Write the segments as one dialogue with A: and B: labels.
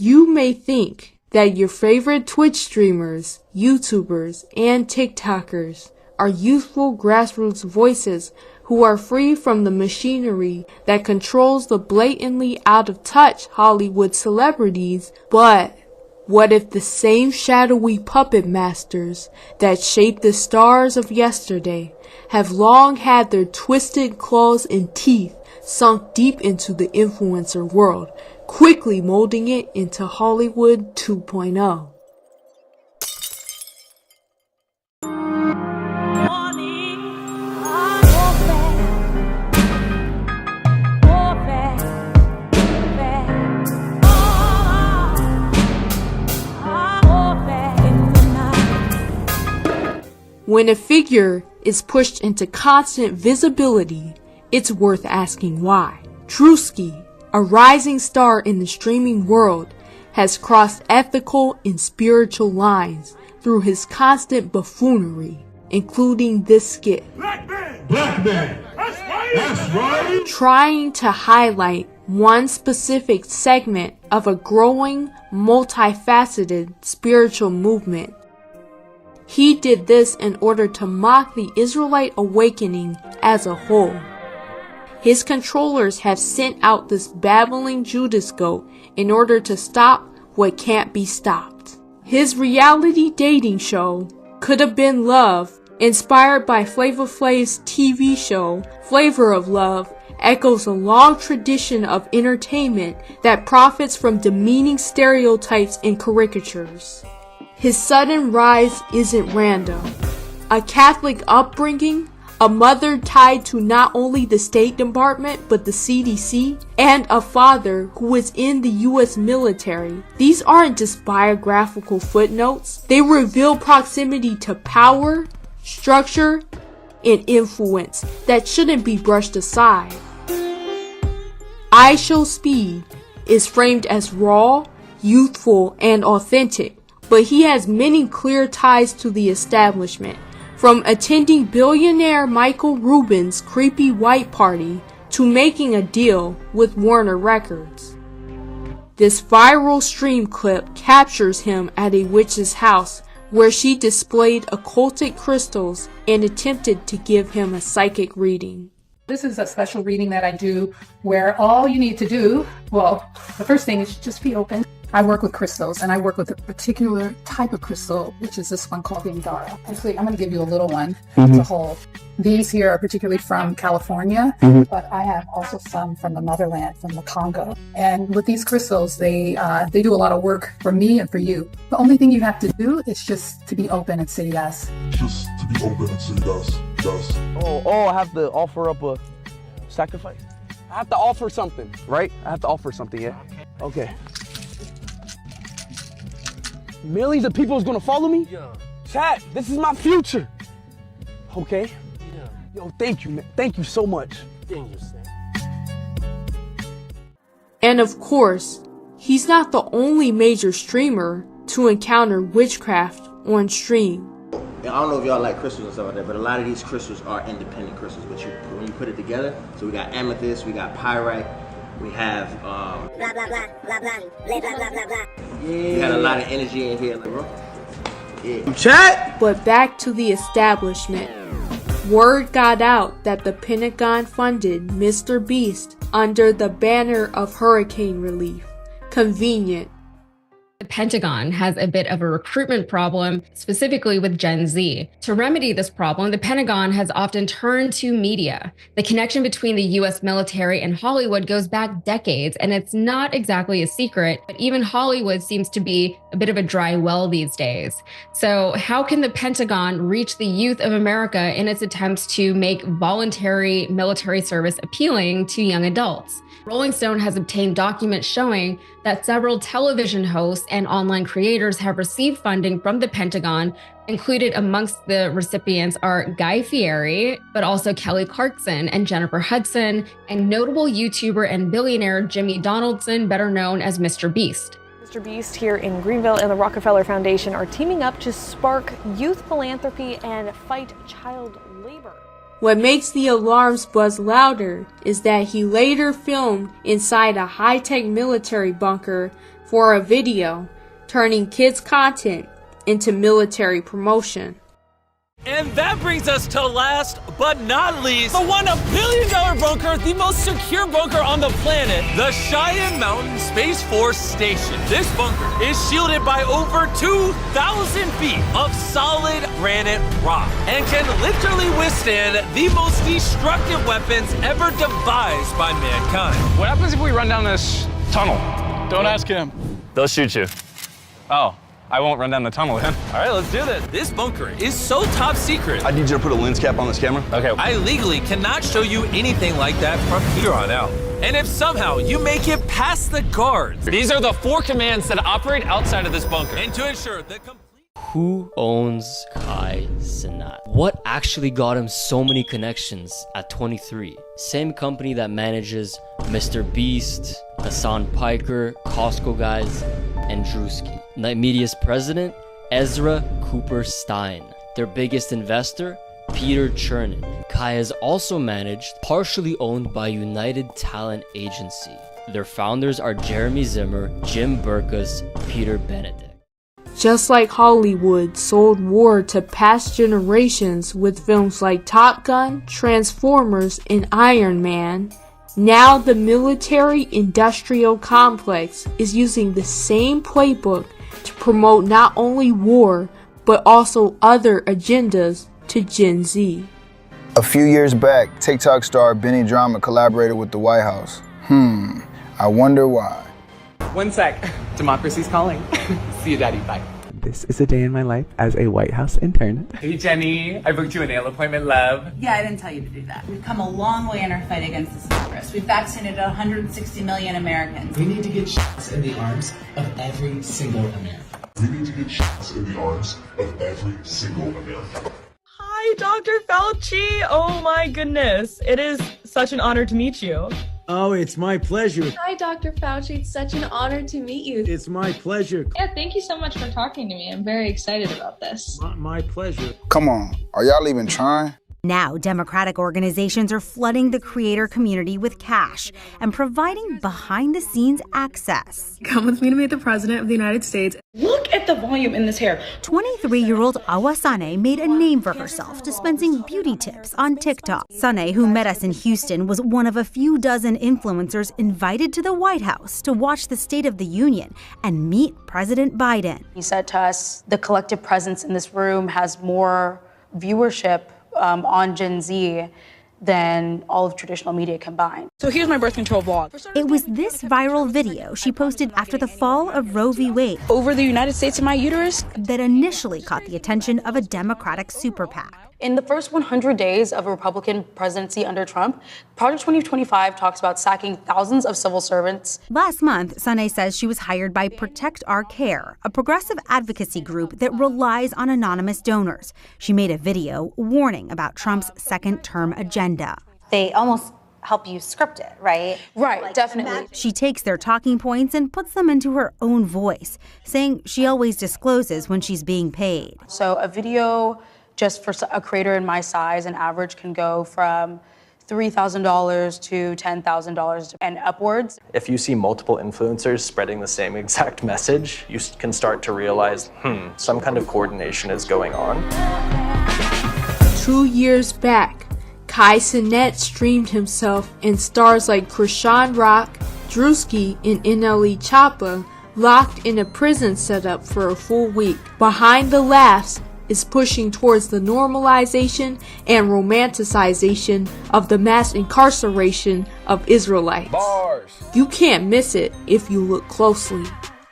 A: You may think that your favorite Twitch streamers, YouTubers, and TikTokers are youthful grassroots voices who are free from the machinery that controls the blatantly out-of-touch Hollywood celebrities, but what if the same shadowy puppet masters that shaped the stars of yesterday have long had their twisted claws and teeth sunk deep into the influencer world, quickly molding it into Hollywood 2.0? When a figure is pushed into constant visibility, it's worth asking why. Drewski, a rising star in the streaming world, has crossed ethical and spiritual lines through his constant buffoonery, including this skit.
B: Black man! Black man! That's right!
A: Trying to highlight one specific segment of a growing, multifaceted spiritual movement. He did this in order to mock the Israelite awakening as a whole. His controllers have sent out this babbling Judas goat in order to stop what can't be stopped. His reality dating show, Could Have Been Love, inspired by Flavor Flav's TV show, Flavor of Love, echoes a long tradition of entertainment that profits from demeaning stereotypes and caricatures. His sudden rise isn't random. A Catholic upbringing, a mother tied to not only the State Department but the CDC, and a father who is in the US military. These aren't just biographical footnotes. They reveal proximity to power, structure, and influence that shouldn't be brushed aside. I Show Speed is framed as raw, youthful, and authentic, but he has many clear ties to the establishment, from attending billionaire Michael Rubin's creepy white party to making a deal with Warner Records. This viral stream clip captures him at a witch's house where she displayed occultic crystals and attempted to give him a psychic reading.
C: This is a special reading that I do where all you need to do, well, the first thing is just be open. I work with crystals, and I work with a particular type of crystal, which is this one called the Indara. Actually, I'm going to give you a little one to hold. These here are particularly from California, but I have also some from the motherland, from the Congo. And with these crystals, they do a lot of work for me and for you. The only thing you have to do is just to be open and say yes.
B: Just to be open and say yes, yes.
D: Oh, I have to offer up a sacrifice? I have to offer something, right? I have to offer something, yeah? Okay. Millions of people is gonna follow me? Yeah. Chat, this is my future. Okay? Yeah. Yo, thank you, man. Thank you so much. Thank you, Sam.
A: And of course, he's not the only major streamer to encounter witchcraft on stream.
E: I don't know if y'all like crystals and stuff like that, but a lot of these crystals are independent crystals. But when you put it together, so we got amethyst, we got pyrite, we have blah blah blah blah blah blah blah blah blah blah. Yeah. We got a lot of energy in here, bro. Yeah.
D: Chat.
A: But back to the establishment. Word got out that the Pentagon funded Mr. Beast under the banner of hurricane relief. Convenient.
F: The Pentagon has a bit of a recruitment problem, specifically with Gen Z. To remedy this problem, the Pentagon has often turned to media. The connection between the US military and Hollywood goes back decades, and it's not exactly a secret, but even Hollywood seems to be a bit of a dry well these days. So how can the Pentagon reach the youth of America in its attempts to make voluntary military service appealing to young adults? Rolling Stone has obtained documents showing that several television hosts and online creators have received funding from the Pentagon. Included amongst the recipients are Guy Fieri, but also Kelly Clarkson and Jennifer Hudson, and notable YouTuber and billionaire Jimmy Donaldson, better known as Mr. Beast.
G: Mr. Beast here in Greenville and the Rockefeller Foundation are teaming up to spark youth philanthropy and fight child labor.
A: What makes the alarms buzz louder is that he later filmed inside a high-tech military bunker for a video, turning kids' content into military promotion.
H: And that brings us to last but not least, the $1 billion bunker, the most secure bunker on the planet, the Cheyenne Mountain Space Force Station. This bunker is shielded by over 2,000 feet of solid granite rock and can literally withstand the most destructive weapons ever devised by mankind.
I: What happens if we run down this tunnel? Don't ask him.
H: They'll shoot you.
I: Oh, I won't run down the tunnel then.
H: All right, let's do this. This bunker is so top secret.
J: I need you to put a lens cap on this camera.
I: Okay.
H: I legally cannot show you anything like that from here on out. And if somehow you make it past the guards, these are the 4 commands that operate outside of this bunker. And to ensure the complete...
K: Who owns Kai Cenat? What actually got him so many connections at 23? Same company that manages Mr. Beast, Hassan Piker, Costco Guys, and Drewski. Night Media's president, Ezra Cooper Stein. Their biggest investor, Peter Chernin. Kai is also managed, partially owned by United Talent Agency. Their founders are Jeremy Zimmer, Jim Burkus, Peter Benedict.
A: Just like Hollywood sold war to past generations with films like Top Gun, Transformers, and Iron Man, now the military-industrial complex is using the same playbook to promote not only war, but also other agendas to Gen Z.
L: A few years back, TikTok star Benny Drama collaborated with the White House. I wonder why.
M: One sec. Democracy's calling. See you, Daddy. Bye.
N: This is a day in my life as a White House intern.
M: Hey, Jenny. I booked you a nail appointment, love.
O: Yeah, I didn't tell you to do that. We've come a long way in our fight against this virus. We've vaccinated 160 million Americans.
P: We need to get shots in the arms of every single American.
B: We need to get shots in the arms of every single American.
Q: Hi, Dr. Fauci. Oh my goodness. It is such an honor to meet you.
R: Oh, it's my pleasure.
S: Hi, Dr. Fauci. It's such an honor to meet you.
R: It's my pleasure.
S: Yeah, thank you so much for talking to me. I'm very excited about this.
R: My pleasure.
L: Come on, are y'all even trying?
T: Now, Democratic organizations are flooding the creator community with cash and providing behind-the-scenes access.
U: Come with me to meet the President of the United States.
O: Look at the volume in this hair.
T: 23-year-old Awa Sane made a name for herself dispensing beauty tips on TikTok. Sane, who met us in Houston, was one of a few dozen influencers invited to the White House to watch the State of the Union and meet President Biden.
V: He said to us, the collective presence in this room has more viewership on Gen Z than all of traditional media combined.
O: So here's my birth control vlog.
T: It was this viral video she posted after the fall of Roe v. Wade
O: over the United States in my uterus
T: that initially caught the attention of a Democratic super PAC.
V: In the first 100 days of a Republican presidency under Trump, Project 2025 talks about sacking thousands of civil servants.
T: Last month, Sane says she was hired by Protect Our Care, a progressive advocacy group that relies on anonymous donors. She made a video warning about Trump's second-term agenda.
W: They almost help you script it, right?
V: Right, definitely.
T: She takes their talking points and puts them into her own voice, saying she always discloses when she's being paid.
V: So a video just for a creator in my size, an average can go from $3,000 to $10,000 and upwards.
X: If you see multiple influencers spreading the same exact message, you can start to realize, some kind of coordination is going on.
A: 2 years back, Kai Cenat streamed himself and stars like Krishan Rock, Drewski, and NLE Choppa locked in a prison setup for a full week. Behind the laughs is pushing towards the normalization and romanticization of the mass incarceration of Israelites.
D: Bars.
A: You can't miss it if you look closely.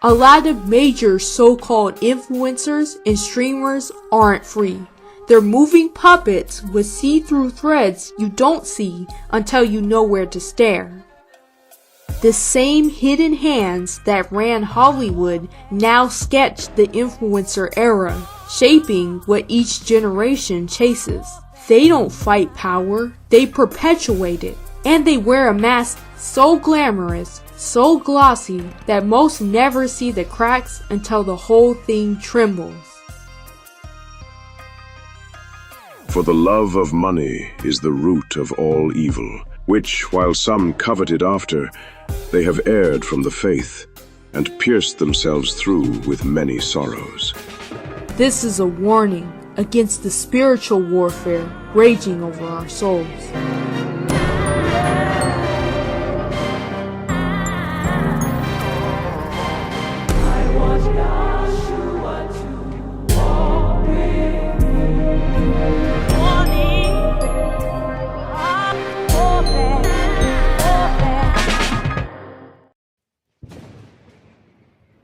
A: A lot of major so-called influencers and streamers aren't free. They're moving puppets with see-through threads you don't see until you know where to stare. The same hidden hands that ran Hollywood now sketch the influencer era, shaping what each generation chases. They don't fight power, they perpetuate it. And they wear a mask so glamorous, so glossy, that most never see the cracks until the whole thing trembles.
B: For the love of money is the root of all evil, which, while some coveted after, they have erred from the faith, and pierced themselves through with many sorrows.
A: This is a warning against the spiritual warfare raging over our souls.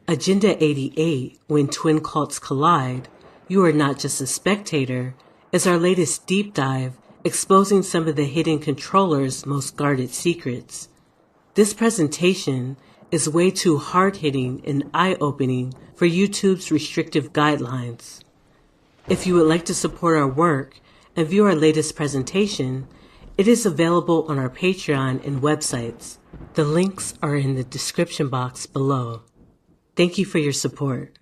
C: Agenda 88, When Twin Cults Collide, You Are Not Just a Spectator, is our latest deep dive exposing some of the hidden controllers' most guarded secrets. This presentation is way too hard-hitting and eye-opening for YouTube's restrictive guidelines. If you would like to support our work and view our latest presentation, it is available on our Patreon and websites. The links are in the description box below. Thank you for your support.